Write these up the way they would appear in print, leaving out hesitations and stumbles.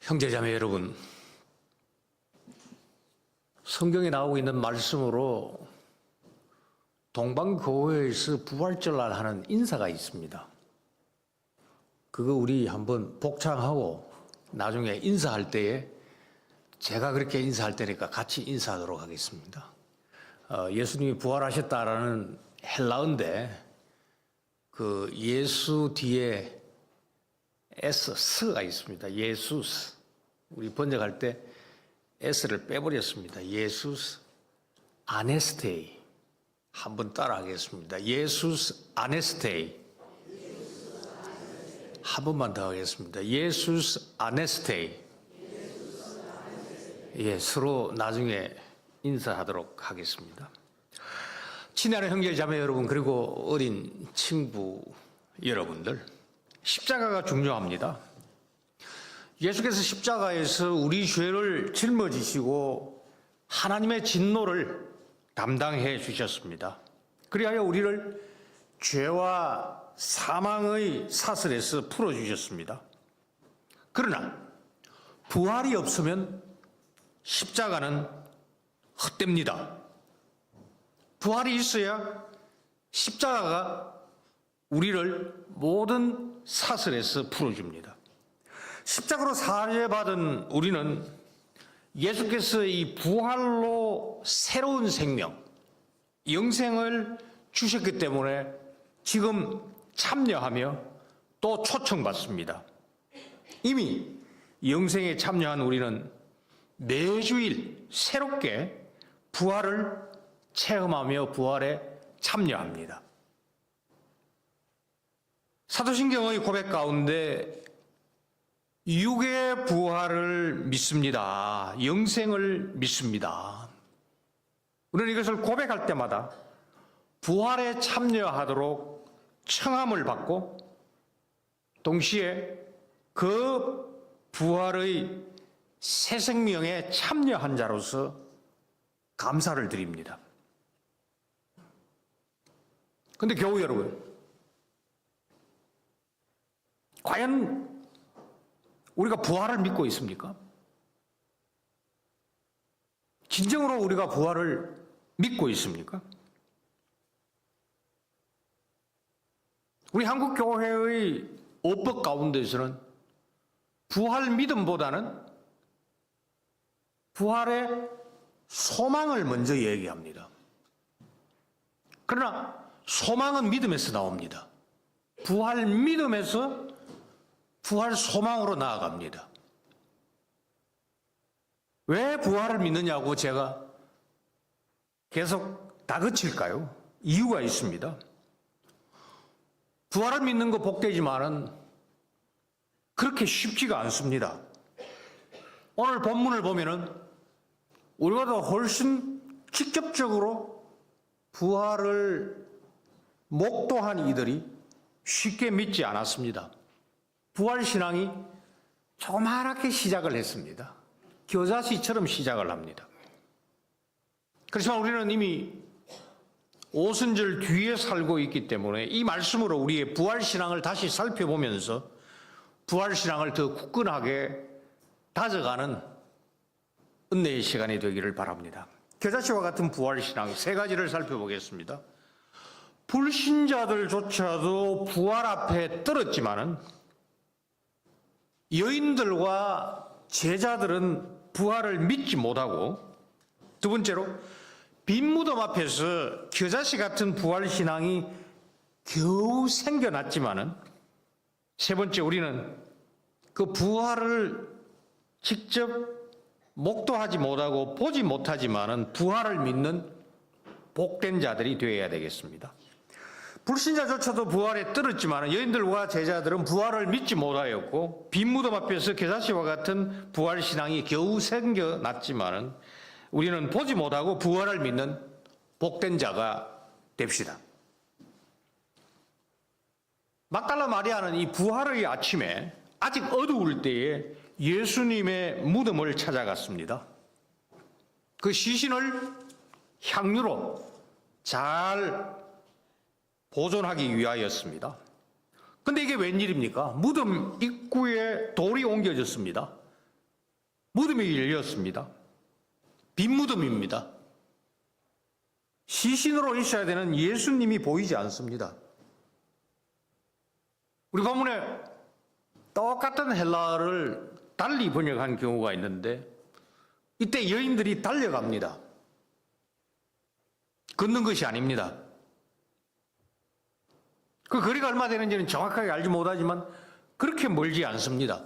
형제자매 여러분, 성경에 나오고 있는 말씀으로 동방교회에서 부활절날 하는 인사가 있습니다. 그거 우리 한번 복창하고 나중에 인사할 때에 제가 그렇게 인사할 때니까 같이 인사하도록 하겠습니다. 예수님이 부활하셨다라는 헬라어인데 그 예수 뒤에 스가 있습니다. 예수스. 우리 번역할 때 S를 빼버렸습니다. 예수스 아네스테이. 한번 따라 하겠습니다. 예수스 아네스테이. 한 번만 더 하겠습니다. 예수스 아네스테이. 예, 서로 나중에 인사하도록 하겠습니다. 친애하는 형제 자매 여러분, 그리고 어린 친구 여러분들, 십자가가 중요합니다. 예수께서 십자가에서 우리 죄를 짊어지시고 하나님의 진노를 담당해 주셨습니다. 그리하여 우리를 죄와 사망의 사슬에서 풀어주셨습니다. 그러나 부활이 없으면 십자가는 헛됩니다. 부활이 있어야 십자가가 우리를 모든 사슬에서 풀어줍니다. 십자가로 사죄받은 우리는 예수께서 이 부활로 새로운 생명, 영생을 주셨기 때문에 지금 참여하며 또 초청받습니다. 이미 영생에 참여한 우리는 매주일 새롭게 부활을 체험하며 부활에 참여합니다. 사도신경의 고백 가운데 육의 부활을 믿습니다. 영생을 믿습니다. 우리는 이것을 고백할 때마다 부활에 참여하도록 청함을 받고 동시에 그 부활의 새 생명에 참여한 자로서 감사를 드립니다. 그런데 교우 여러분, 과연 우리가 부활을 믿고 있습니까? 진정으로 우리가 부활을 믿고 있습니까? 우리 한국교회의 어법 가운데서는 부활 믿음보다는 부활의 소망을 먼저 얘기합니다. 그러나 소망은 믿음에서 나옵니다. 부활 믿음에서 부활 소망으로 나아갑니다. 왜 부활을 믿느냐고 제가 계속 다그칠까요? 이유가 있습니다. 부활을 믿는 거 복되지만은 그렇게 쉽지가 않습니다. 오늘 본문을 보면은 우리보다 훨씬 직접적으로 부활을 목도한 이들이 쉽게 믿지 않았습니다. 부활신앙이 조그맣게 시작을 했습니다. 겨자씨처럼 시작을 합니다. 그렇지만 우리는 이미 오순절 뒤에 살고 있기 때문에 이 말씀으로 우리의 부활신앙을 다시 살펴보면서 부활신앙을 더 굳건하게 다져가는 은혜의 시간이 되기를 바랍니다. 겨자씨와 같은 부활신앙 세 가지를 살펴보겠습니다. 불신자들조차도 부활 앞에 떨었지만은 여인들과 제자들은 부활을 믿지 못하고, 두 번째로 빈 무덤 앞에서 겨자씨 같은 부활신앙이 겨우 생겨났지만은, 세 번째 우리는 그 부활을 직접 목도하지 못하고 보지 못하지만은 부활을 믿는 복된 자들이 되어야 되겠습니다. 불신자조차도 부활에 떨었지만 여인들과 제자들은 부활을 믿지 못하였고, 빈 무덤 앞에서 겨자씨와 같은 부활신앙이 겨우 생겨났지만 우리는 보지 못하고 부활을 믿는 복된 자가 됩시다. 막달라 마리아는 이 부활의 아침에 아직 어두울 때에 예수님의 무덤을 찾아갔습니다. 그 시신을 향유로 잘 보존하기 위하였습니다. 근데 이게 웬일입니까? 무덤 입구에 돌이 옮겨졌습니다. 무덤이 열렸습니다. 빈 무덤입니다. 시신으로 있어야 되는 예수님이 보이지 않습니다. 우리 본문에 똑같은 헬라어를 달리 번역한 경우가 있는데 이때 여인들이 달려갑니다. 걷는 것이 아닙니다. 그 거리가 얼마 되는지는 정확하게 알지 못하지만 그렇게 멀지 않습니다.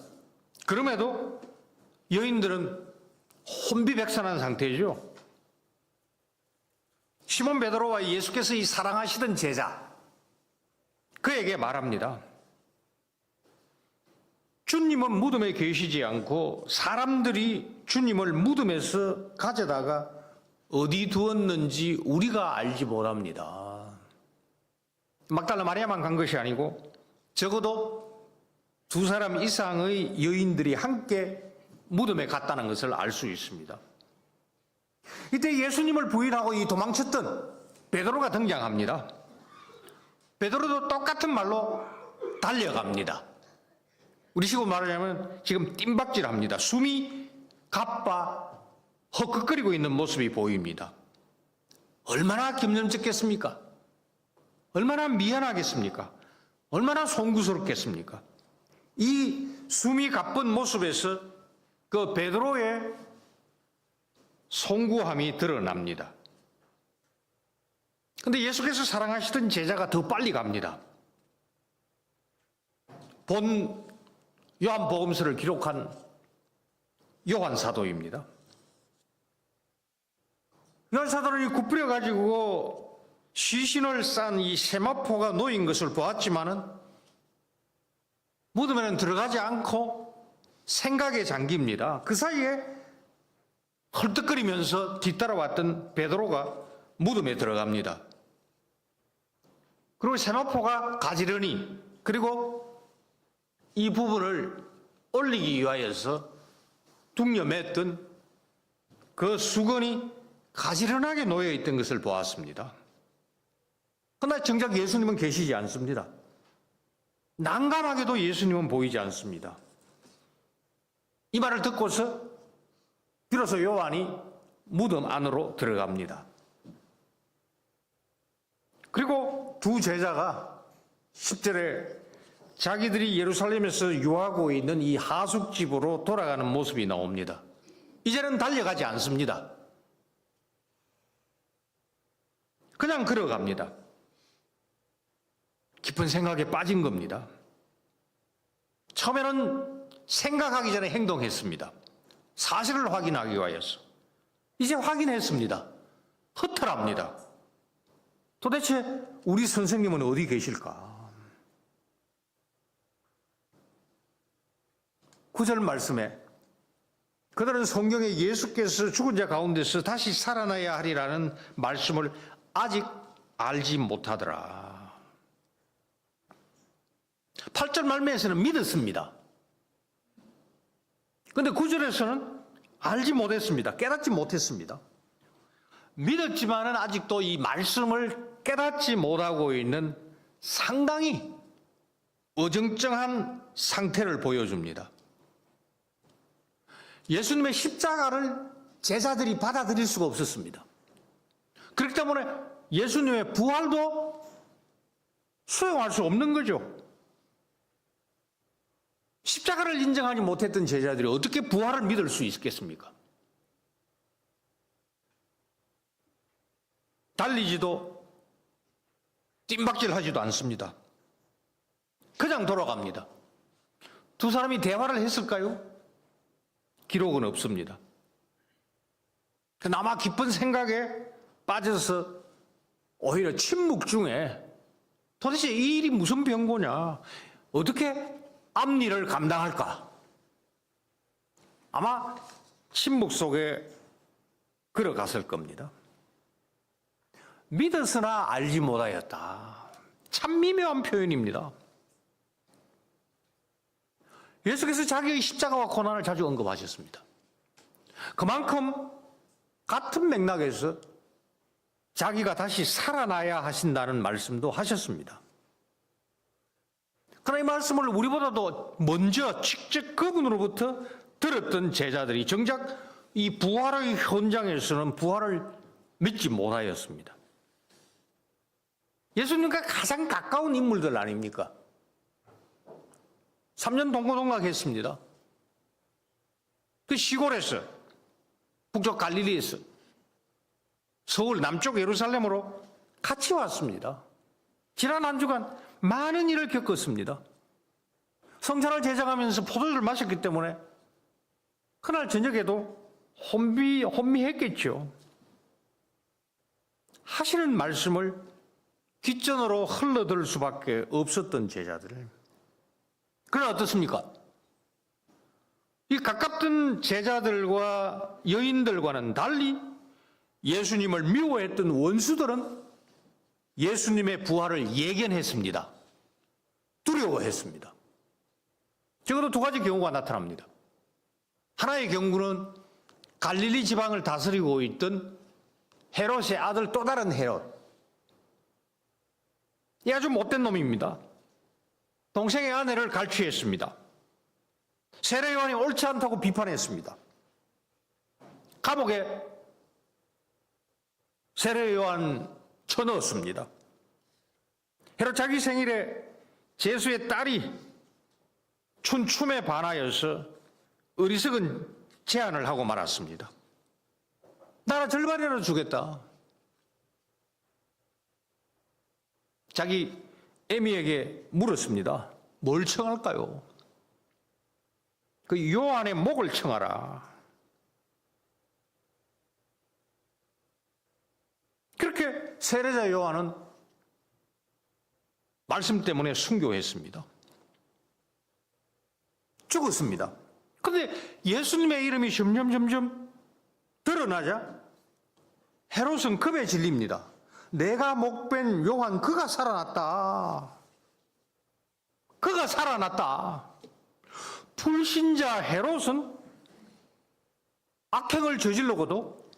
그럼에도 여인들은 혼비백산한 상태죠. 시몬 베드로와 예수께서 이 사랑하시던 제자 그에게 말합니다. 주님은 무덤에 계시지 않고 사람들이 주님을 무덤에서 가져다가 어디 두었는지 우리가 알지 못합니다. 막달라 마리아만 간 것이 아니고 적어도 2사람 이상의 여인들이 함께 무덤에 갔다는 것을 알 수 있습니다. 이때 예수님을 부인하고 이 도망쳤던 베드로가 등장합니다. 베드로도 똑같은 말로 달려갑니다. 우리식으로 말하자면 지금 뜀박질합니다. 숨이 가빠 헉헉거리고 있는 모습이 보입니다. 얼마나 겸연쩍겠습니까? 얼마나 미안하겠습니까? 얼마나 송구스럽겠습니까? 이 숨이 가쁜 모습에서 그 베드로의 송구함이 드러납니다. 그런데 예수께서 사랑하시던 제자가 더 빨리 갑니다. 본 요한복음서를 기록한 요한 사도입니다. 요한 사도는 굽부려 가지고 시신을 싼 이 세마포가 놓인 것을 보았지만은 무덤에는 들어가지 않고 생각에 잠깁니다. 그 사이에 헐떡거리면서 뒤따라왔던 베드로가 무덤에 들어갑니다. 그리고 세마포가 가지런히 그리고 이 부분을 올리기 위하여서 둥여맸던 그 수건이 가지런하게 놓여 있던 것을 보았습니다. 그러나 정작 예수님은 계시지 않습니다. 난감하게도 예수님은 보이지 않습니다. 이 말을 듣고서 비로소 요한이 무덤 안으로 들어갑니다. 그리고 두 제자가 10절에 자기들이 예루살렘에서 유하고 있는 이 하숙집으로 돌아가는 모습이 나옵니다. 이제는 달려가지 않습니다. 그냥 걸어갑니다. 깊은 생각에 빠진 겁니다. 처음에는 생각하기 전에 행동했습니다. 사실을 확인하기 위하여서. 이제 확인했습니다. 허탈합니다. 도대체 우리 선생님은 어디 계실까? 9절 말씀에 그들은 성경에 예수께서 죽은 자 가운데서 다시 살아나야 하리라는 말씀을 아직 알지 못하더라. 8절 말미에서는 믿었습니다. 그런데 9절에서는 알지 못했습니다. 깨닫지 못했습니다. 믿었지만은 아직도 이 말씀을 깨닫지 못하고 있는 상당히 어정쩡한 상태를 보여줍니다. 예수님의 십자가를 제자들이 받아들일 수가 없었습니다. 그렇기 때문에 예수님의 부활도 수용할 수 없는 거죠. 십자가를 인정하지 못했던 제자들이 어떻게 부활을 믿을 수 있겠습니까? 달리지도 뜀박질하지도 않습니다. 그냥 돌아갑니다. 두 사람이 대화를 했을까요? 기록은 없습니다. 아마 깊은 생각에 빠져서 오히려 침묵 중에 도대체 이 일이 무슨 병고냐? 어떻게 앞일을 감당할까? 아마 침묵 속에 걸어갔을 겁니다. 믿었으나 알지 못하였다. 참 미묘한 표현입니다. 예수께서 자기의 십자가와 고난을 자주 언급하셨습니다. 그만큼 같은 맥락에서 자기가 다시 살아나야 하신다는 말씀도 하셨습니다. 그러나 이 말씀을 우리보다도 먼저 직접 그분으로부터 들었던 제자들이 정작 이 부활의 현장에서는 부활을 믿지 못하였습니다. 예수님과 가장 가까운 인물들 아닙니까? 3년 동고동락했습니다. 그 시골에서, 북쪽 갈릴리에서 서울 남쪽 예루살렘으로 같이 왔습니다. 지난 한 주간 많은 일을 겪었습니다. 성찬을 제정하면서 포도주를 마셨기 때문에 그날 저녁에도 혼미했겠죠. 하시는 말씀을 귓전으로 흘러들 수밖에 없었던 제자들. 그러나 어떻습니까? 이 가깝던 제자들과 여인들과는 달리 예수님을 미워했던 원수들은 예수님의 부활을 예견했습니다. 두려워했습니다. 적어도 두 가지 경우가 나타납니다. 하나의 경우는 갈릴리 지방을 다스리고 있던 헤롯의 아들 또 다른 헤롯. 이 아주 못된 놈입니다. 동생의 아내를 갈취했습니다. 세례 요한이 옳지 않다고 비판했습니다. 감옥에 세례 요한 쳐넣었습니다. 헤롯 자기 생일에 제수의 딸이 춘 춤에 반하여서 어리석은 제안을 하고 말았습니다. 나라 절반이라도 주겠다. 자기 애미에게 물었습니다. 뭘 청할까요? 그 요한의 목을 청하라. 그렇게 세례자 요한은 말씀 때문에 순교했습니다. 죽었습니다. 그런데 예수님의 이름이 점점 드러나자 헤롯은 겁에 질립니다. 내가 목벤 요한 그가 살아났다. 그가 살아났다. 불신자 헤롯은 악행을 저질러고도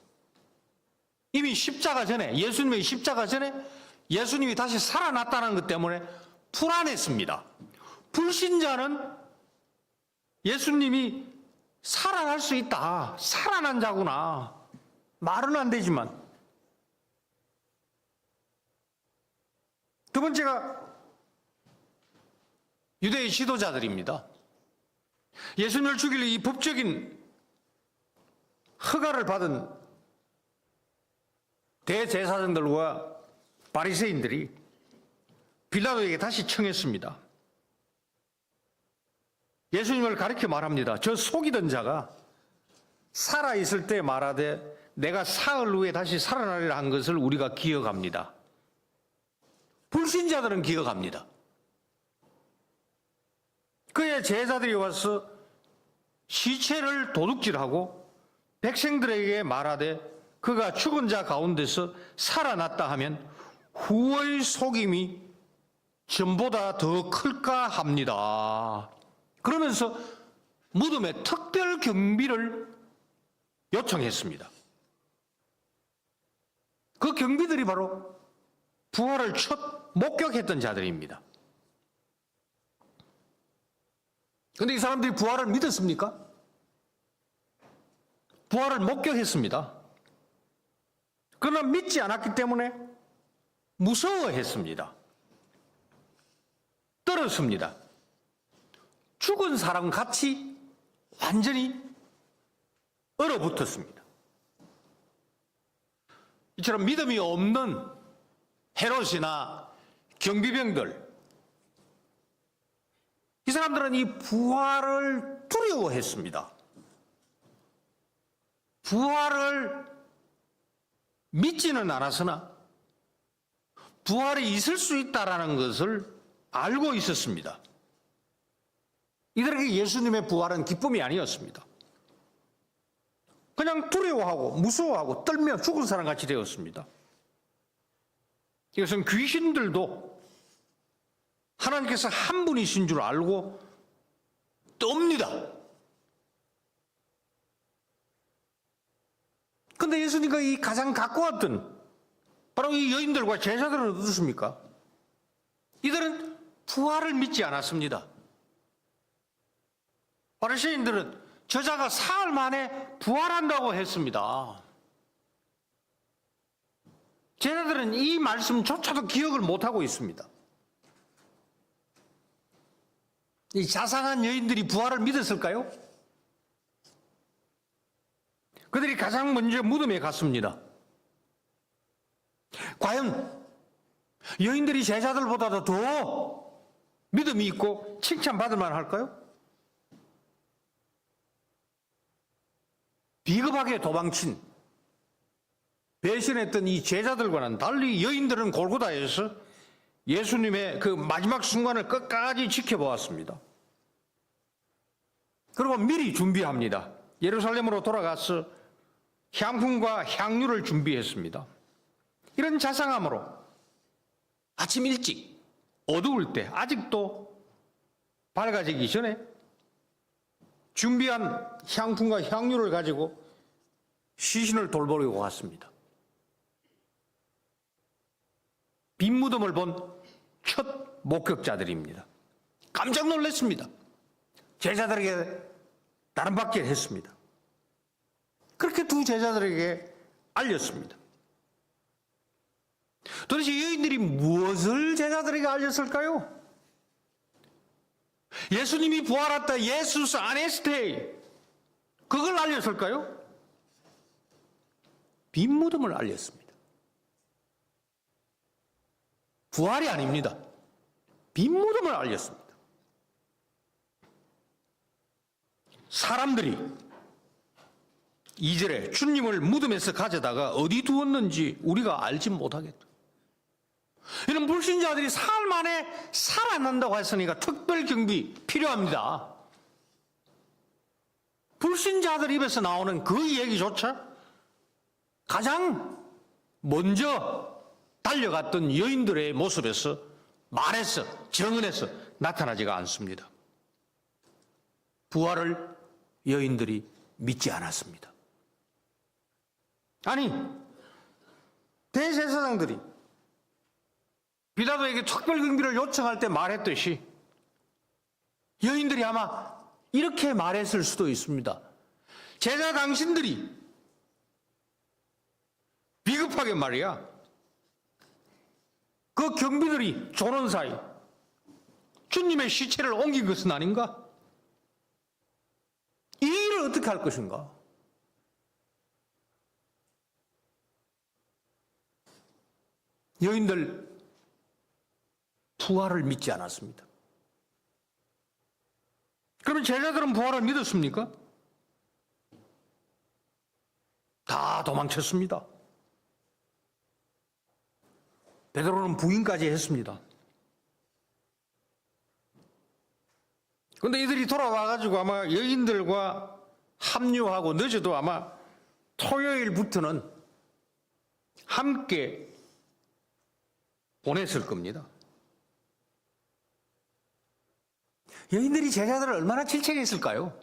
이미 십자가 전에, 예수님의 십자가 전에 예수님이 다시 살아났다는 것 때문에 불안했습니다. 불신자는 예수님이 살아날 수 있다. 살아난 자구나. 말은 안 되지만. 두 번째가 유대의 지도자들입니다. 예수님을 죽일 이 법적인 허가를 받은 대제사장들과 바리새인들이 빌라도에게 다시 청했습니다. 예수님을 가리켜 말합니다. 저 속이던 자가 살아있을 때 말하되 내가 사흘 후에 다시 살아나리라 한 것을 우리가 기억합니다. 불신자들은 기억합니다. 그의 제자들이 와서 시체를 도둑질하고 백성들에게 말하되 그가 죽은 자 가운데서 살아났다 하면 후의 속임이 전보다 더 클까 합니다. 그러면서 무덤에 특별 경비를 요청했습니다. 그 경비들이 바로 부활을 첫 목격했던 자들입니다. 그런데 이 사람들이 부활을 믿었습니까? 부활을 목격했습니다. 그러나 믿지 않았기 때문에 무서워했습니다. 떨었습니다. 죽은 사람 같이 완전히 얼어붙었습니다. 이처럼 믿음이 없는 헤롯이나 경비병들, 이 사람들은 이 부활을 두려워했습니다. 부활을 믿지는 않았으나 부활이 있을 수 있다는 것을 알고 있었습니다. 이들에게 예수님의 부활은 기쁨이 아니었습니다. 그냥 두려워하고 무서워하고 떨며 죽은 사람같이 되었습니다. 이것은 귀신들도 하나님께서 한 분이신 줄 알고 떱니다. 그런데 예수님과 이 가장 가까웠던 바로 이 여인들과 제자들은 어떻습니까? 이들은 부활을 믿지 않았습니다. 바리새인들은 저자가 사흘 만에 부활한다고 했습니다. 제자들은 이 말씀조차도 기억을 못하고 있습니다. 이 자상한 여인들이 부활을 믿었을까요? 그들이 가장 먼저 무덤에 갔습니다. 과연 여인들이 제자들보다도 더 믿음이 있고 칭찬받을 만할까요? 비겁하게 도망친, 배신했던 이 제자들과는 달리 여인들은 골고다에서 예수님의 그 마지막 순간을 끝까지 지켜보았습니다. 그리고 미리 준비합니다. 예루살렘으로 돌아가서 향품과 향유를 준비했습니다. 이런 자상함으로 아침 일찍 어두울 때 아직도 밝아지기 전에 준비한 향품과 향유를 가지고 시신을 돌보려고 갔습니다. 빈 무덤을 본 첫 목격자들입니다. 깜짝 놀랐습니다. 제자들에게 다른 받기를 했습니다. 그렇게 두 제자들에게 알렸습니다. 도대체 여인들이 무엇을 제자들에게 알렸을까요? 예수님이 부활했다, 예수스 아네스테이, 그걸 알렸을까요? 빈 무덤을 알렸습니다. 부활이 아닙니다. 빈 무덤을 알렸습니다. 사람들이 2절에 주님을 무덤에서 가져다가 어디 두었는지 우리가 알지 못하겠다. 이런 불신자들이 사흘 만에 살아난다고 했으니까 특별 경비 필요합니다. 불신자들 입에서 나오는 그 얘기조차 가장 먼저 달려갔던 여인들의 모습에서 말에서 정언에서 나타나지가 않습니다. 부활을 여인들이 믿지 않았습니다. 아니, 대제사장들이 빌라도에게 특별 경비를 요청할 때 말했듯이 여인들이 아마 이렇게 말했을 수도 있습니다. 제자 당신들이 비겁하게 말이야, 그 경비들이 조는 사이 주님의 시체를 옮긴 것은 아닌가? 이 일을 어떻게 할 것인가? 여인들 부활을 믿지 않았습니다. 그러면 제자들은 부활을 믿었습니까? 다 도망쳤습니다. 베드로는 부인까지 했습니다. 그런데 이들이 돌아와가지고 아마 여인들과 합류하고 늦어도 아마 토요일부터는 함께 보냈을 겁니다. 여인들이 제자들을 얼마나 질책했을까요?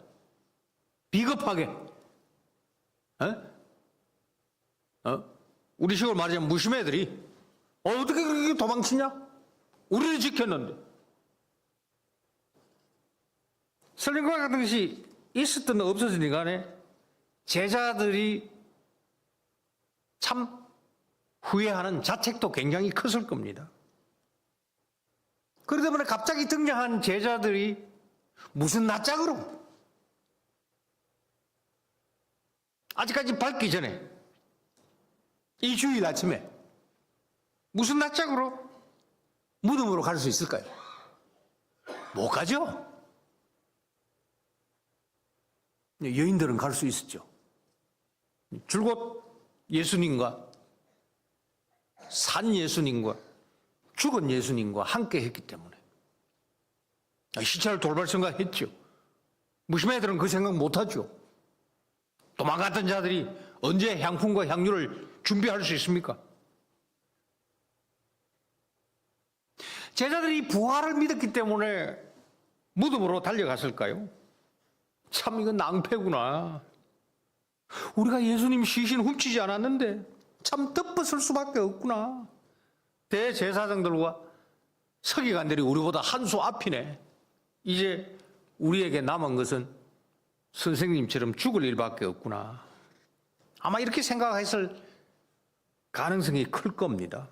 비겁하게. 우리 식으로 말하자면 무심애들이 어떻게 그렇게 도망치냐? 우리를 지켰는데. 설령과 같은 것이 있었든 없었든 간에 제자들이 참 후회하는 자책도 굉장히 컸을 겁니다. 그러다 보니 갑자기 등장한 제자들이 무슨 낯짝으로 아직까지 밝기 전에 이 주일 아침에 무슨 낯짝으로 무덤으로 갈 수 있을까요? 못 가죠? 여인들은 갈 수 있었죠. 줄곧 예수님과 산 예수님과 죽은 예수님과 함께 했기 때문에 시체를 돌볼 생각했죠. 무심애들은 그 생각 못하죠. 도망갔던 자들이 언제 향품과 향유를 준비할 수 있습니까? 제자들이 부활을 믿었기 때문에 무덤으로 달려갔을까요? 참 이건 낭패구나. 우리가 예수님 시신 훔치지 않았는데 참 덮었을 수밖에 없구나. 대제사장들과 서기관들이 우리보다 한 수 앞이네. 이제 우리에게 남은 것은 선생님처럼 죽을 일밖에 없구나. 아마 이렇게 생각했을 가능성이 클 겁니다.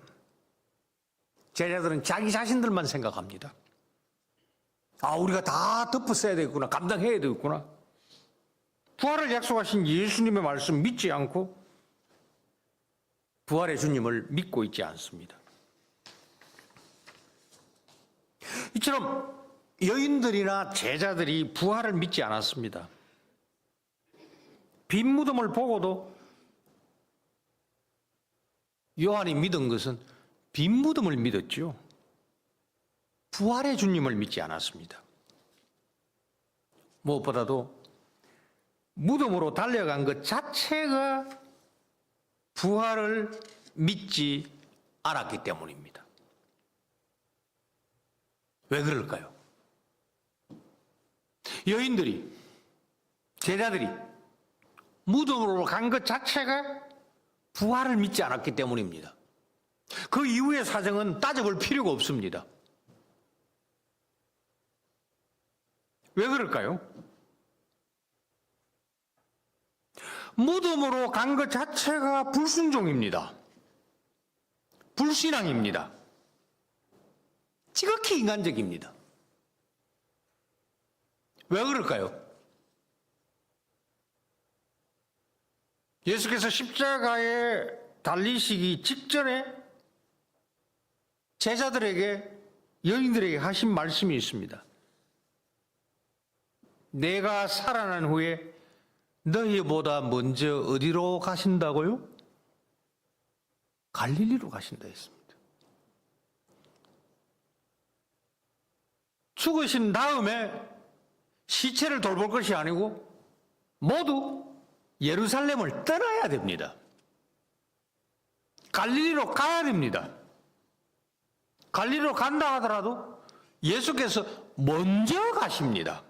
제자들은 자기 자신들만 생각합니다. 우리가 다 덮어써야 되겠구나. 감당해야 되겠구나. 부활을 약속하신 예수님의 말씀 믿지 않고 부활의 주님을 믿고 있지 않습니다. 이처럼 여인들이나 제자들이 부활을 믿지 않았습니다. 빈 무덤을 보고도 요한이 믿은 것은 빈 무덤을 믿었죠. 부활의 주님을 믿지 않았습니다. 무엇보다도 무덤으로 달려간 것 자체가 부활을 믿지 않았기 때문입니다. 왜 그럴까요? 여인들이, 제자들이 무덤으로 간 것 자체가 부활을 믿지 않았기 때문입니다. 그 이후의 사정은 따져볼 필요가 없습니다. 왜 그럴까요? 무덤으로 간 것 자체가 불순종입니다. 불신앙입니다. 지극히 인간적입니다. 왜 그럴까요? 예수께서 십자가에 달리시기 직전에 제자들에게, 여인들에게 하신 말씀이 있습니다. 내가 살아난 후에 너희보다 먼저 어디로 가신다고요? 갈릴리로 가신다 했습니다. 죽으신 다음에 시체를 돌볼 것이 아니고 모두 예루살렘을 떠나야 됩니다. 갈릴리로 가야 됩니다. 갈릴리로 간다 하더라도 예수께서 먼저 가십니다.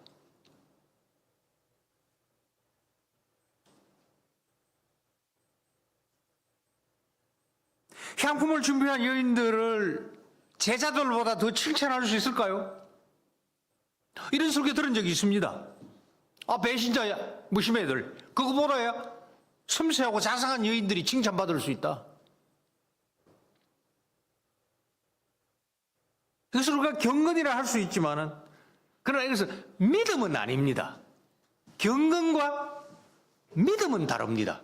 향품을 준비한 여인들을 제자들보다 더 칭찬할 수 있을까요? 이런 설교 들은 적이 있습니다. 배신자야, 무심해들. 그거보다야 섬세하고 자상한 여인들이 칭찬받을 수 있다. 그래서 우리가 경건이라 할 수 있지만은, 그러나 이것은 믿음은 아닙니다. 경건과 믿음은 다릅니다.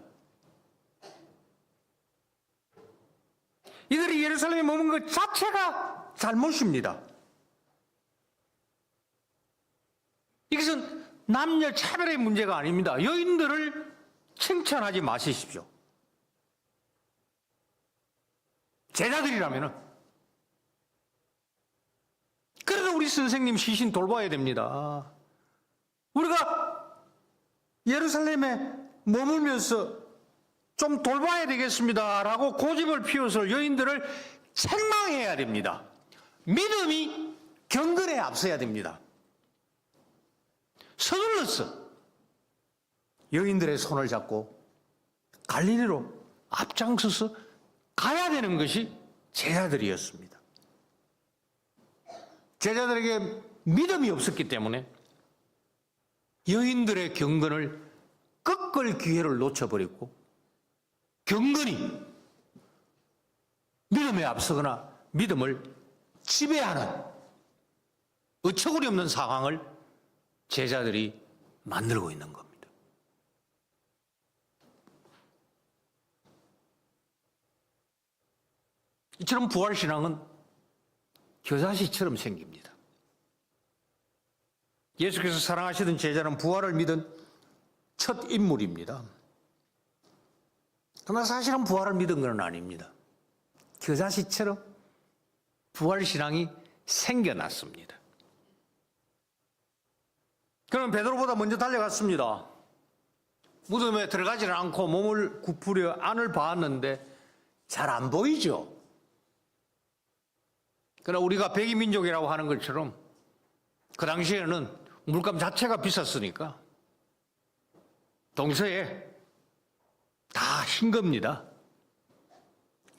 이들이 예루살렘에 머문 것 자체가 잘못입니다. 이것은 남녀 차별의 문제가 아닙니다. 여인들을 칭찬하지 마시십시오. 제자들이라면은. 그래도 우리 선생님 시신 돌봐야 됩니다. 우리가 예루살렘에 머물면서 좀 돌봐야 되겠습니다 라고 고집을 피워서 여인들을 책망해야 됩니다. 믿음이 경건에 앞서야 됩니다. 서둘러서 여인들의 손을 잡고 갈릴리로 앞장서서 가야 되는 것이 제자들이었습니다. 제자들에게 믿음이 없었기 때문에 여인들의 경건을 꺾을 기회를 놓쳐버렸고, 경건이 믿음에 앞서거나 믿음을 지배하는 어처구니 없는 상황을 제자들이 만들고 있는 겁니다. 이처럼 부활신앙은 겨자씨처럼 생깁니다. 예수께서 사랑하시던 제자는 부활을 믿은 첫 인물입니다. 그러나 사실은 부활을 믿은 건 아닙니다. 겨자씨처럼 부활신앙이 생겨났습니다. 그럼 베드로보다 먼저 달려갔습니다. 무덤에 들어가지는 않고 몸을 굽으려 안을 봤는데 잘 안 보이죠. 그러나 우리가 백이민족이라고 하는 것처럼 그 당시에는 물감 자체가 비쌌으니까 동서에 다 흰 겁니다.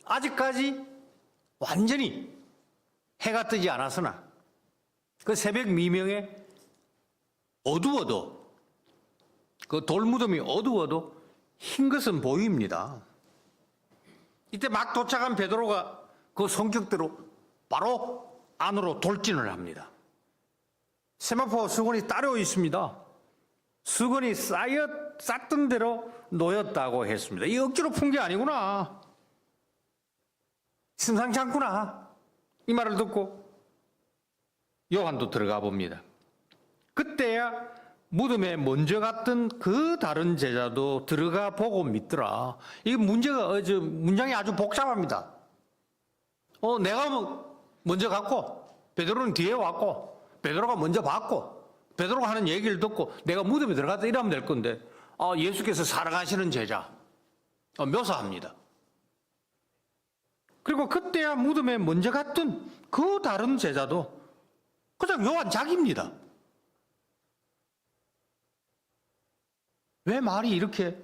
아직까지 완전히 해가 뜨지 않았으나 그 새벽 미명에 어두워도 그 돌무덤이 어두워도 흰 것은 보입니다. 이때 막 도착한 베드로가 그 성격대로 바로 안으로 돌진을 합니다. 세마포 수건이 따로 있습니다. 수건이 쌓던 대로 놓였다고 했습니다. 이 억지로 푼 게 아니구나. 심상치 않구나. 이 말을 듣고 요한도 들어가 봅니다. 그때야 무덤에 먼저 갔던 그 다른 제자도 들어가 보고 믿더라. 이 문장이 아주 복잡합니다. 내가 먼저 갔고 베드로는 뒤에 왔고 베드로가 먼저 봤고 베드로가 하는 얘기를 듣고 내가 무덤에 들어갔다 이러면 될 건데 예수께서 사랑하시는 제자 묘사합니다. 그리고 그때야 무덤에 먼저 갔던 그 다른 제자도 그냥 요한 자기입니다. 왜 말이 이렇게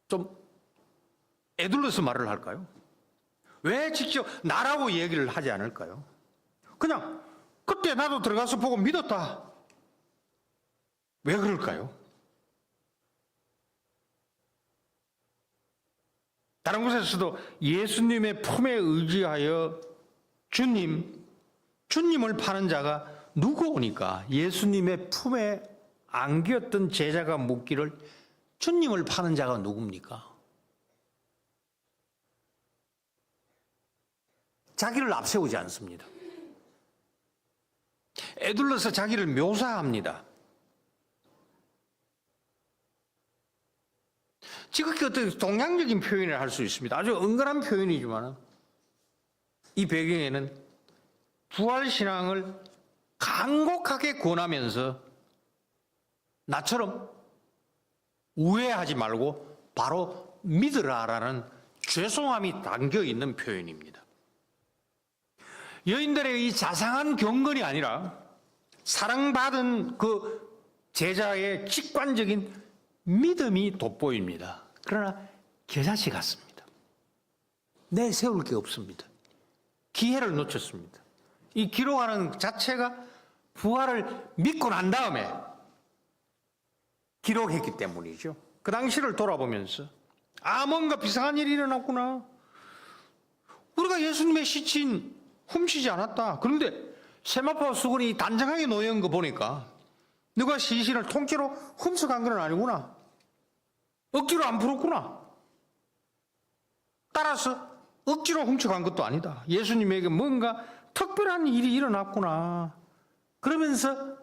좀 애둘러서 말을 할까요? 왜 직접 나라고 얘기를 하지 않을까요? 그냥 그때 나도 들어가서 보고 믿었다. 왜 그럴까요? 다른 곳에서도 예수님의 품에 의지하여 주님을 파는 자가 누구 오니까 예수님의 품에 안겼던 제자가 묻기를 주님을 파는 자가 누굽니까? 자기를 앞세우지 않습니다. 애둘러서 자기를 묘사합니다. 지극히 어떤 동양적인 표현을 할 수 있습니다. 아주 은근한 표현이지만 이 배경에는 부활신앙을 간곡하게 권하면서 나처럼 우회하지 말고 바로 믿으라라는 죄송함이 담겨 있는 표현입니다. 여인들의 이 자상한 경건이 아니라 사랑받은 그 제자의 직관적인 믿음이 돋보입니다. 그러나 겨자씨 같습니다. 내세울 게 없습니다. 기회를 놓쳤습니다. 이 기록하는 자체가 부활을 믿고 난 다음에 기록했기 때문이죠. 그 당시를 돌아보면서 뭔가 비상한 일이 일어났구나. 우리가 예수님의 시신 훔치지 않았다. 그런데 세마포 수건이 단정하게 놓여있는 거 보니까 누가 시신을 통째로 훔쳐간 건 아니구나. 억지로 안 풀었구나. 따라서 억지로 훔쳐간 것도 아니다. 예수님에게 뭔가 특별한 일이 일어났구나. 그러면서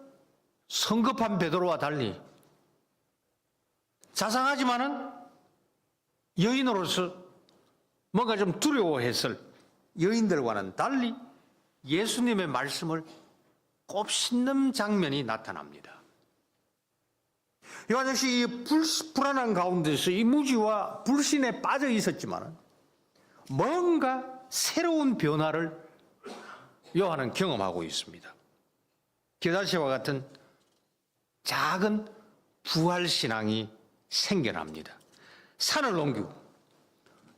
성급한 베드로와 달리 자상하지만은 여인으로서 뭔가 좀 두려워했을 여인들과는 달리 예수님의 말씀을 곱씹는 장면이 나타납니다. 요한 역시 이 불안한 가운데서 이 무지와 불신에 빠져 있었지만 뭔가 새로운 변화를 요한은 경험하고 있습니다. 겨자씨와 같은 작은 부활신앙이 생겨납니다. 산을 옮기고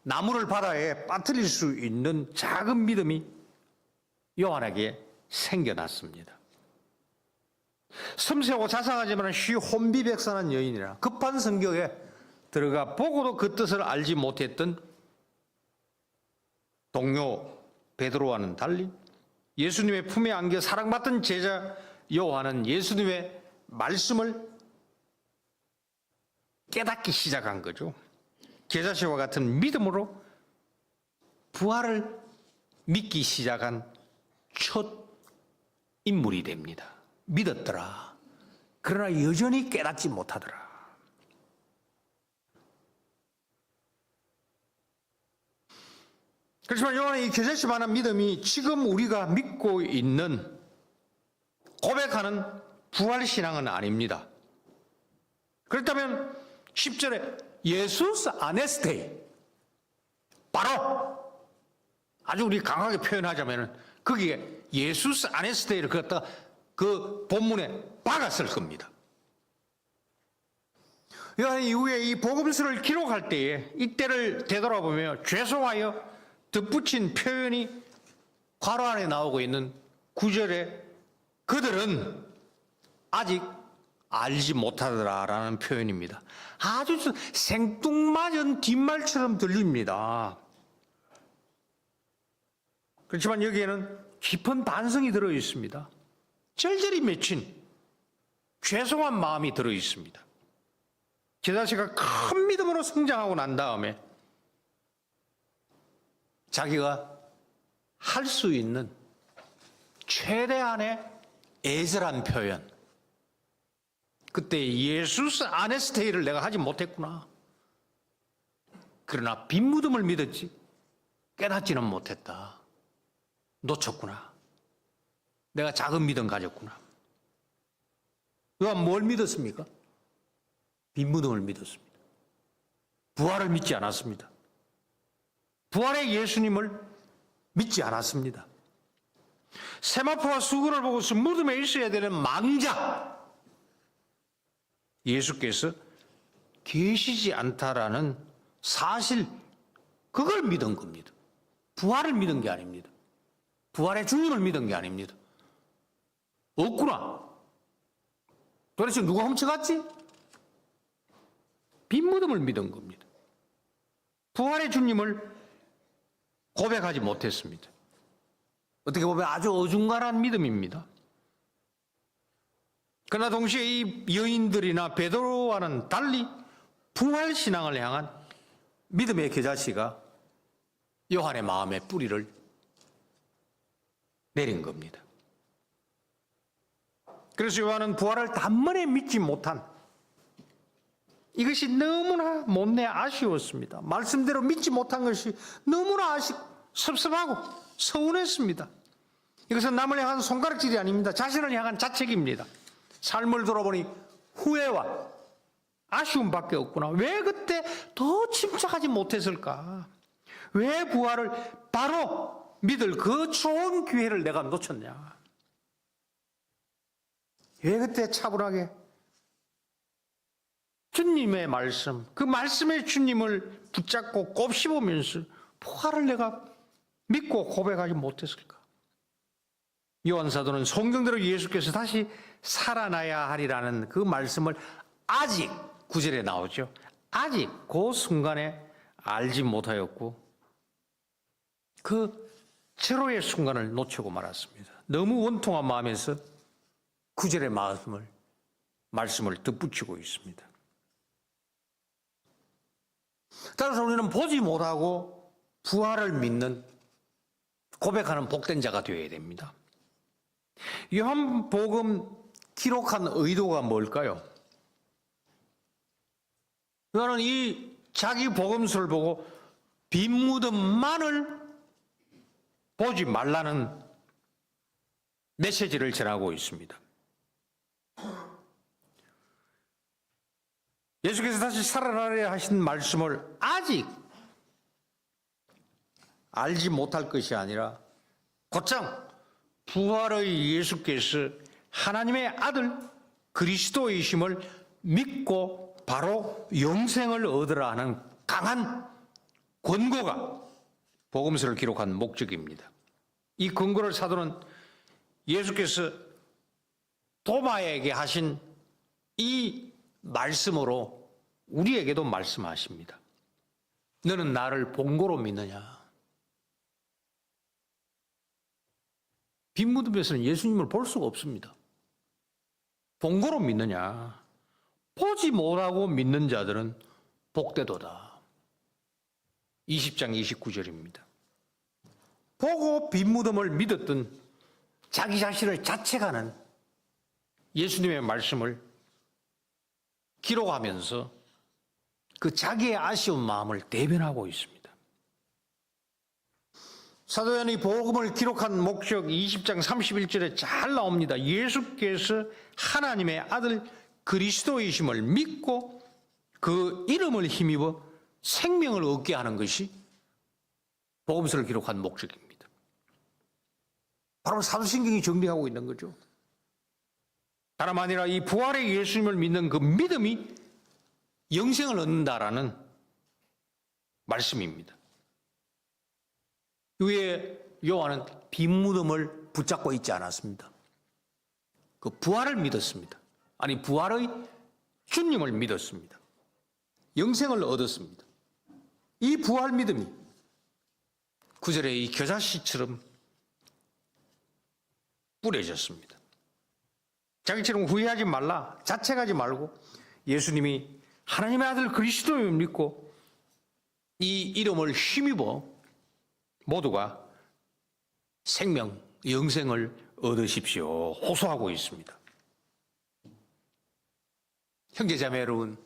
나무를 바다에 빠뜨릴 수 있는 작은 믿음이 요한에게 생겨났습니다. 섬세하고 자상하지만 쉬 혼비백산한 여인이라 급한 성격에 들어가 보고도 그 뜻을 알지 못했던 동료 베드로와는 달리 예수님의 품에 안겨 사랑받던 제자 요한은 예수님의 말씀을 깨닫기 시작한 거죠. 겨자씨와 같은 믿음으로 부활을 믿기 시작한 첫 인물이 됩니다. 믿었더라. 그러나 여전히 깨닫지 못하더라. 그렇지만 요한의 이 겨자씨만한 믿음이 지금 우리가 믿고 있는 고백하는 부활신앙은 아닙니다. 그렇다면 10절에 예수스 아네스테이, 바로 아주 우리 강하게 표현하자면 거기에 예수스 아네스테이를 갖다가 그 본문에 박았을 겁니다. 요한 이후에 이 복음서를 기록할 때에 이때를 되돌아보며 죄송하여 덧붙인 표현이 괄호 안에 나오고 있는 9절에 그들은 아직 알지 못하더라라는 표현입니다. 아주 생뚱맞은 뒷말처럼 들립니다. 그렇지만 여기에는 깊은 반성이 들어 있습니다. 절절히 맺힌 죄송한 마음이 들어 있습니다. 제 자체가 큰 믿음으로 성장하고 난 다음에 자기가 할 수 있는 최대한의 애절한 표현, 그때 예수스 아네스테이를 내가 하지 못했구나. 그러나 빈무덤을 믿었지 깨닫지는 못했다. 놓쳤구나. 내가 작은 믿음 가졌구나. 요한 뭘 믿었습니까? 빈무덤을 믿었습니다. 부활을 믿지 않았습니다. 부활의 예수님을 믿지 않았습니다. 세마포와 수건을 보고서 무덤에 있어야 되는 망자 예수께서 계시지 않다라는 사실, 그걸 믿은 겁니다. 부활을 믿은 게 아닙니다. 부활의 주님을 믿은 게 아닙니다. 없구나. 도대체 누가 훔쳐갔지? 빈무덤을 믿은 겁니다. 부활의 주님을 고백하지 못했습니다. 어떻게 보면 아주 어중간한 믿음입니다. 그러나 동시에 이 여인들이나 베드로와는 달리 부활신앙을 향한 믿음의 겨자씨가 요한의 마음에 뿌리를 내린 겁니다. 그래서 요한은 부활을 단번에 믿지 못한 이것이 너무나 못내 아쉬웠습니다. 말씀대로 믿지 못한 것이 너무나 섭섭하고 서운했습니다. 이것은 남을 향한 손가락질이 아닙니다. 자신을 향한 자책입니다. 삶을 돌아보니 후회와 아쉬움밖에 없구나. 왜 그때 더 침착하지 못했을까? 왜 부활을 바로 믿을 그 좋은 기회를 내가 놓쳤냐? 왜 그때 차분하게 주님의 말씀, 그 말씀의 주님을 붙잡고 곱씹으면서 부활을 내가 믿고 고백하지 못했을까? 요한 사도는 성경대로 예수께서 다시 살아나야 하리라는 그 말씀을 아직 9절에 나오죠. 아직 그 순간에 알지 못하였고 그 절호의 순간을 놓치고 말았습니다. 너무 원통한 마음에서 9절의 말씀을 덧붙이고 있습니다. 따라서 우리는 보지 못하고 부활을 믿는 고백하는 복된 자가 되어야 됩니다. 요한복음 기록한 의도가 뭘까요? 요한은 이 자기 복음서를 보고 빈무덤만을 보지 말라는 메시지를 전하고 있습니다. 예수께서 다시 살아나려 하신 말씀을 아직 알지 못할 것이 아니라 곧장 부활의 예수께서 하나님의 아들 그리스도이심을 믿고 바로 영생을 얻으라 하는 강한 권고가 복음서를 기록한 목적입니다. 이 권고를 사도는 예수께서 도마에게 하신 이 말씀으로 우리에게도 말씀하십니다. 너는 나를 본고로 믿느냐? 빈무덤에서는 예수님을 볼 수가 없습니다. 본고로 믿느냐? 보지 못하고 믿는 자들은 복되도다. 20장 29절입니다. 보고 빈무덤을 믿었던 자기 자신을 자책하는 예수님의 말씀을 기록하면서 그 자기의 아쉬운 마음을 대변하고 있습니다. 사도 요한이 복음을 기록한 목적 20장 31절에 잘 나옵니다. 예수께서 하나님의 아들 그리스도이심을 믿고 그 이름을 힘입어 생명을 얻게 하는 것이 복음서를 기록한 목적입니다. 바로 사도신경이 정리하고 있는 거죠. 다름 아니라 이 부활의 예수님을 믿는 그 믿음이 영생을 얻는다라는 말씀입니다. 위에 요한은 빈무덤을 붙잡고 있지 않았습니다. 그 부활을 믿었습니다. 아니 부활의 주님을 믿었습니다. 영생을 얻었습니다. 이 부활 믿음이 9절의 이 겨자씨처럼 뿌려졌습니다. 자기처럼 후회하지 말라, 자책하지 말고 예수님이 하나님의 아들 그리스도를 믿고 이 이름을 힘입어 모두가 생명, 영생을 얻으십시오. 호소하고 있습니다. 형제자매 여러분,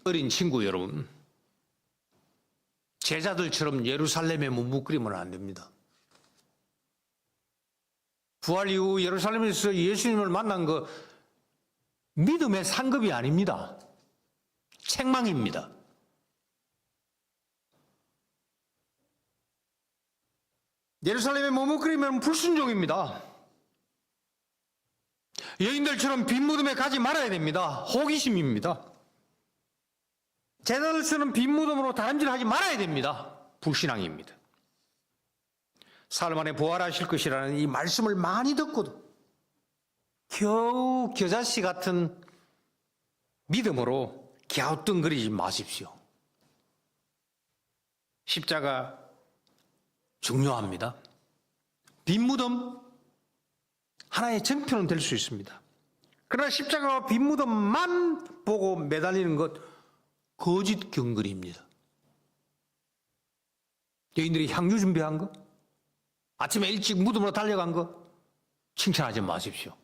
어린 친구 여러분, 제자들처럼 예루살렘에 묵묵거리면 안 됩니다. 부활 이후 예루살렘에서 예수님을 만난 거 믿음의 상급이 아닙니다. 책망입니다. 예루살렘에 머뭇거리면 불순종입니다. 여인들처럼 빈 무덤에 가지 말아야 됩니다. 호기심입니다. 제자들처럼 빈 무덤으로 다람질하지 말아야 됩니다. 불신앙입니다. 사흘 만에 부활하실 것이라는 이 말씀을 많이 듣고도 겨우 겨자씨 같은 믿음으로 갸우뚱거리지 마십시오. 십자가 중요합니다. 빈 무덤 하나의 정표는 될 수 있습니다. 그러나 십자가와 빈 무덤만 보고 매달리는 것 거짓 경건입니다. 여인들이 향유 준비한 거, 아침에 일찍 무덤으로 달려간 거 칭찬하지 마십시오.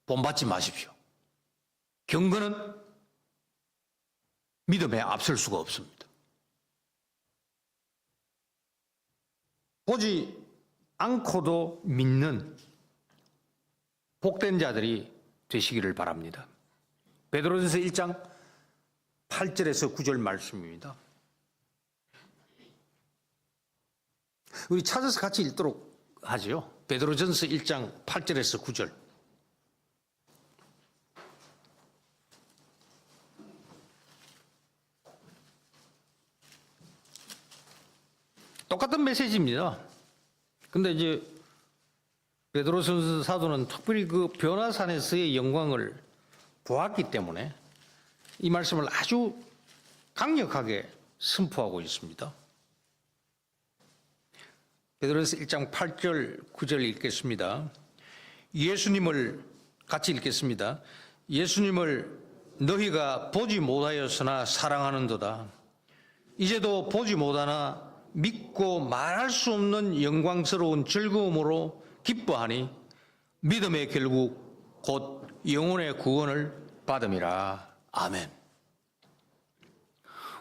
본받지 마십시오. 경건은 믿음에 앞설 수가 없습니다. 보지 않고도 믿는 복된 자들이 되시기를 바랍니다. 베드로전서 1장 8절에서 9절 말씀입니다. 우리 찾아서 같이 읽도록 하죠. 베드로전서 1장 8절에서 9절. 똑같은 메시지입니다. 근데 이제 베드로 사도는 특별히 그 변화산에서의 영광을 보았기 때문에 이 말씀을 아주 강력하게 선포하고 있습니다. 베드로전서 1장 8절 9절 읽겠습니다. 예수님을 같이 읽겠습니다. 예수님을 너희가 보지 못하였으나 사랑하는도다. 이제도 보지 못하나 믿고 말할 수 없는 영광스러운 즐거움으로 기뻐하니 믿음의 결국 곧 영혼의 구원을 받음이라. 아멘.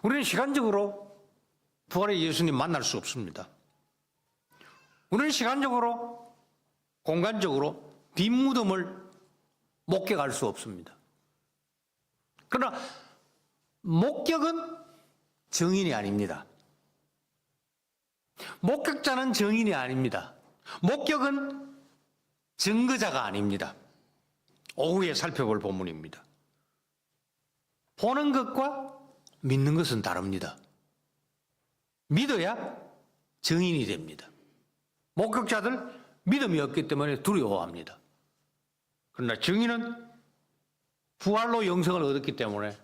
우리는 시간적으로 부활의 예수님 만날 수 없습니다. 우리는 시간적으로 공간적으로 빈 무덤을 목격할 수 없습니다. 그러나 목격은 증인이 아닙니다. 목격자는 증인이 아닙니다. 목격은 증거자가 아닙니다. 오후에 살펴볼 본문입니다. 보는 것과 믿는 것은 다릅니다. 믿어야 증인이 됩니다. 목격자들 믿음이 없기 때문에 두려워합니다. 그러나 증인은 부활로 영생을 얻었기 때문에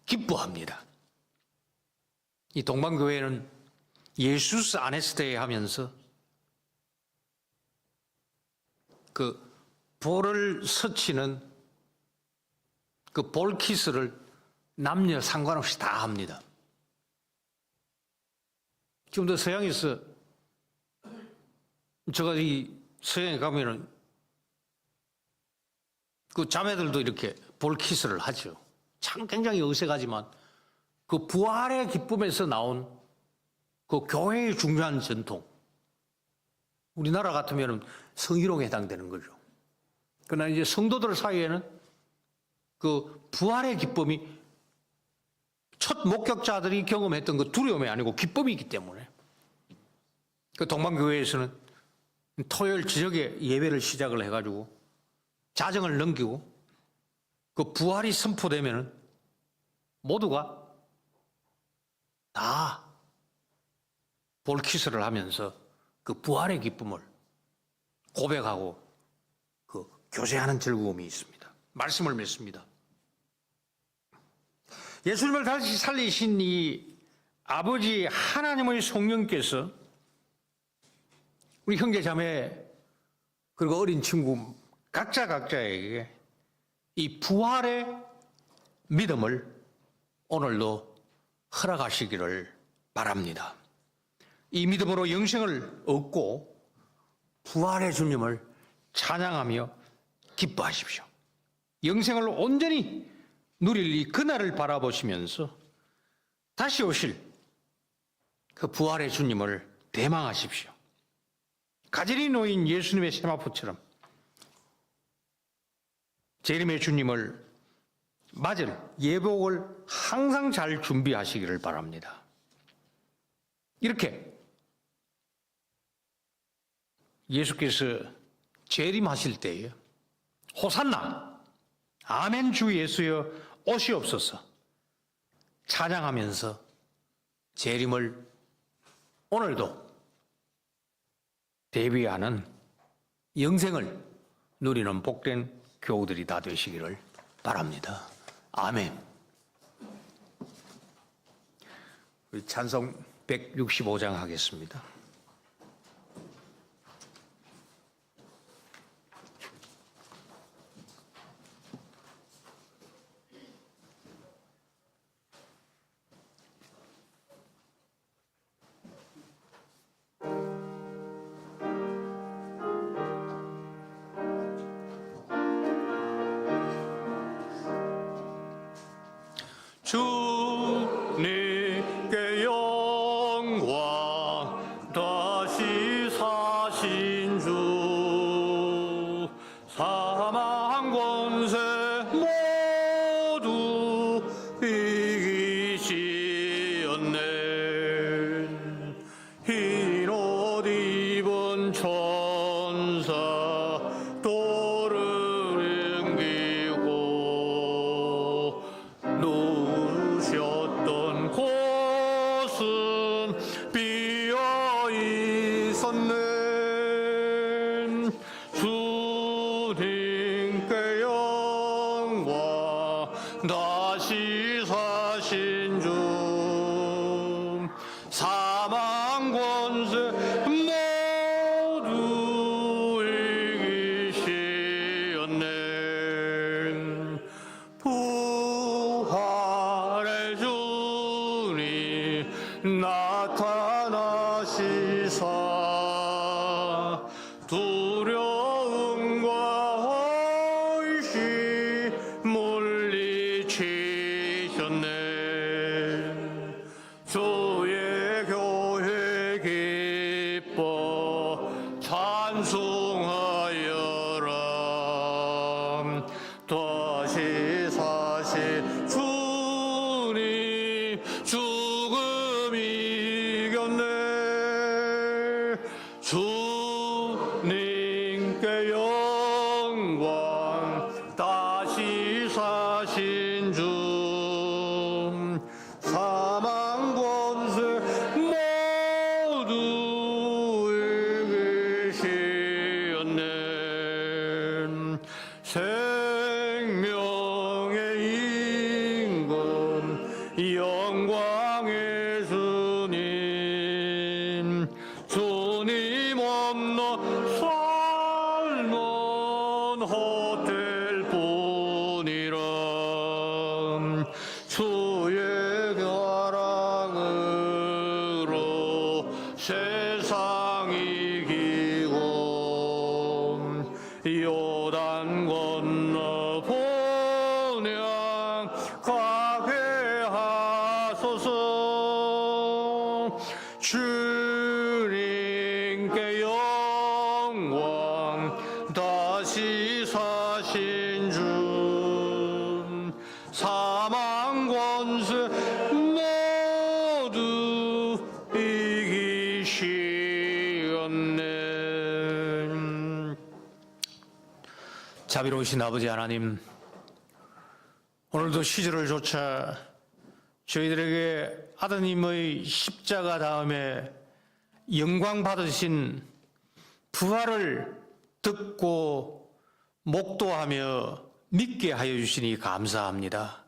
기뻐합니다. 이 동방교회는 예수스 아네스테에 하면서 그 볼을 스치는 그 볼키스를 남녀 상관없이 다 합니다. 지금도 서양에서 제가 이 서양에 가면은 그 자매들도 이렇게 볼키스를 하죠. 참 굉장히 어색하지만 그 부활의 기쁨에서 나온 그 교회의 중요한 전통. 우리나라 같으면 성희롱에 해당되는 거죠. 그러나 이제 성도들 사이에는 그 부활의 기쁨이 첫 목격자들이 경험했던 그 두려움이 아니고 기쁨이기 때문에 그 동방교회에서는 토요일 저녁에 예배를 시작을 해가지고 자정을 넘기고 그 부활이 선포되면은 모두가 다 볼키스를 하면서 그 부활의 기쁨을 고백하고 그 교제하는 즐거움이 있습니다. 말씀을 맺습니다. 예수님을 다시 살리신 이 아버지 하나님의 성령께서 우리 형제 자매 그리고 어린 친구 각자에게 이 부활의 믿음을 오늘도 허락하시기를 바랍니다. 이 믿음으로 영생을 얻고 부활의 주님을 찬양하며 기뻐하십시오. 영생을 온전히 누릴 이 그날을 바라보시면서 다시 오실 그 부활의 주님을 대망하십시오. 가젤이 놓인 예수님의 세마포처럼 재림의 주님을 맞을 예복을 항상 잘 준비하시기를 바랍니다. 이렇게 예수께서 재림하실 때에 호산나 아멘 주 예수여 오시옵소서 찬양하면서 재림을 오늘도 대비하는 영생을 누리는 복된 교우들이 다 되시기를 바랍니다. 아멘. 우리 찬송 165장 하겠습니다. 주님께 영광 다시 사신 주 사망 권세 모두 이기시었네 흰 옷 입은 천사 돌을 옮기고 누우셨던 곳은 비어 있었네 주님께 영광 다시 사신 주 사망 권세 모두 이기시었네 부활의 주님 나타나시사 두려움과 의심 물리치셨네 주의 교회 기뻐 찬송하여라 다시 사신 주님 죽음 이겼네 주님께 영광 다시 사신 주 사망 권세 모두 이기시었네 생명의 임금 영광의 주님 주님 없는 삶은 헛될 뿐이라 주의 사랑으로 세상 이기고 요단 건너 본향 가게 하소서 주님께 영광 다시 사신 주 사망 권세 모두 이기시었네 자비로우신 아버지 하나님, 오늘도 시절을 조차 저희들에게 아드님의 십자가 다음에 영광 받으신 부활을 듣고 목도하며 믿게 하여 주시니 감사합니다.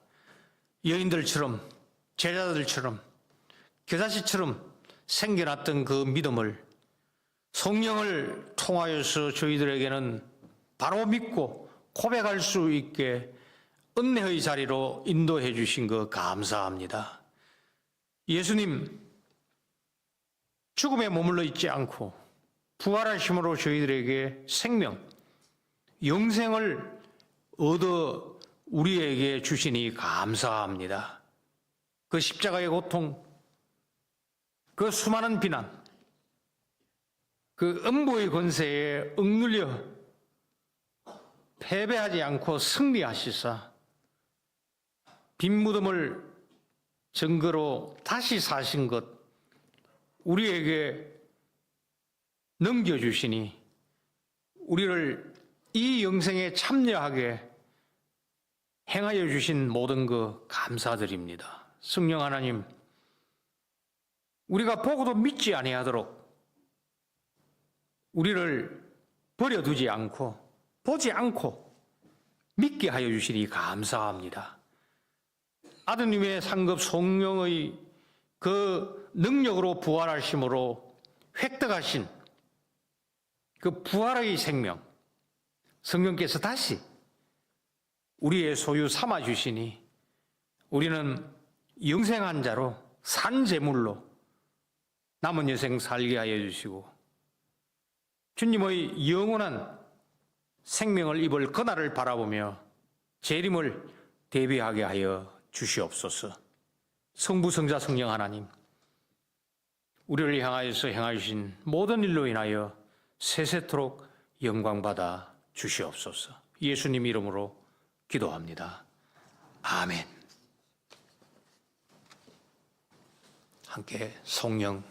여인들처럼, 제자들처럼, 겨자씨처럼 생겨났던 그 믿음을 성령을 통하여서 저희들에게는 바로 믿고 고백할 수 있게 은혜의 자리로 인도해 주신 거 감사합니다. 예수님, 죽음에 머물러 있지 않고 부활하심으로 저희들에게 생명, 영생을 얻어 우리에게 주시니 감사합니다. 그 십자가의 고통, 그 수많은 비난, 그 음부의 권세에 억눌려 패배하지 않고 승리하시사 빈 무덤을 증거로 다시 사신 것 우리에게 넘겨주시니 우리를 이 영생에 참여하게 행하여 주신 모든 것 감사드립니다. 성령 하나님, 우리가 보고도 믿지 아니하도록 우리를 버려두지 않고 보지 않고 믿게 하여 주시니 감사합니다. 아드님의 상급 성령의 그 능력으로 부활하심으로 획득하신 그 부활의 생명, 성령께서 다시 우리의 소유 삼아 주시니 우리는 영생한 자로 산 제물로 남은 여생 살게 하여 주시고 주님의 영원한 생명을 입을 그날을 바라보며 재림을 대비하게 하여 주시옵소서. 성부, 성자, 성령 하나님, 우리를 향하여서 행하신 모든 일로 인하여 세세토록 영광받아 주시옵소서. 예수님 이름으로 기도합니다. 아멘. 함께 성령